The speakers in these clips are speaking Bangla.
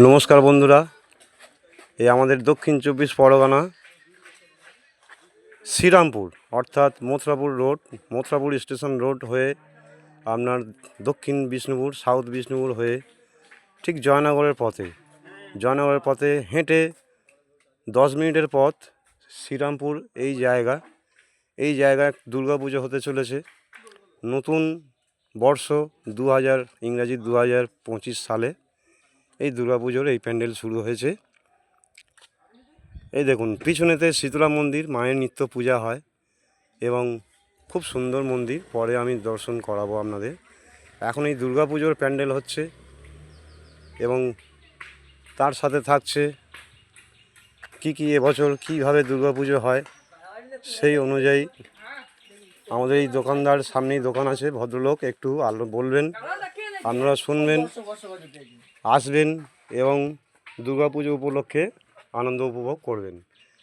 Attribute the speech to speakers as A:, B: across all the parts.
A: নমস্কার বন্ধুরা, এই আমাদের দক্ষিণ 24 পরগনা শ্রীরামপুর অর্থাৎ মথুরাপুর স্টেশন রোড হয়ে আপনার দক্ষিণ বিষ্ণুপুর সাউথ বিষ্ণুপুর হয়ে ঠিক জয়নগরের পথে হেঁটে 10 মিনিটের পথ শ্রীরামপুর। এই জায়গায় দুর্গাপুজো হতে চলেছে। নতুন বর্ষ 2025 সালে এই দুর্গাপুজোর এই প্যান্ডেল শুরু হয়েছে। এই দেখুন পিছনেতে শীতলা মন্দির, মায়ের নিত্য পূজা হয় এবং খুব সুন্দর মন্দির, পরে আমি দর্শন করাবো আপনাদের। এখন এই দুর্গাপুজোর প্যান্ডেল হচ্ছে এবং তার সাথে থাকছে কি এবছর কীভাবে দুর্গাপুজো হয় সেই অনুযায়ী আমাদের এই দোকানদার, সামনেই দোকান আছে, ভদ্রলোক একটু বলবেন, আপনারা শুনবেন, আসবেন এবং দুর্গাপুজো উপলক্ষে আনন্দ উপভোগ করবেন।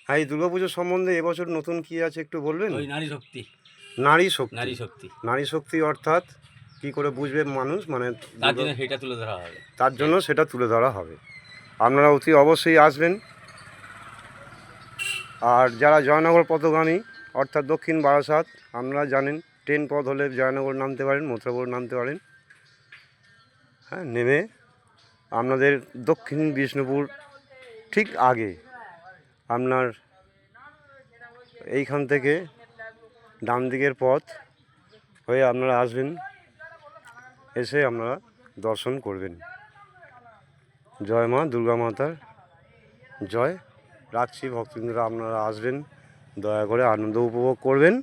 A: হ্যাঁ, এই দুর্গাপুজো সম্বন্ধে এবছর নতুন কি আছে একটু বলবেন? নারী শক্তি অর্থাৎ কি করে বুঝবে মানুষ, মানে তার জন্য সেটা তুলে ধরা হবে। আপনারা অতি অবশ্যই আসবেন। আর যারা জয়নগর পথগামী অর্থাৎ দক্ষিণ বারাসাত, আপনারা জানেন ট্রেন পথ হলে জয়নগর নামতে পারেন, মথুরাপুর নামতে পারেন। হ্যাঁ, নেমে আপনাদের দক্ষিণ বিষ্ণুপুর ঠিক আগে আপনার এইখান থেকে ডান দিকের পথ হয়ে আপনারা আসবেন, এসে আপনারা দর্শন করবেন। জয় মা দুর্গা মাতার জয়। রাখছি ভক্তবৃন্দরা, আপনারা আসবেন, দয়া করে আনন্দ উপভোগ করবেন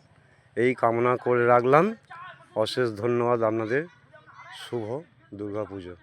A: এই কামনা করে রাখলাম। অশেষ ধন্যবাদ আপনাদের। শুভ দুর্গাপুজো।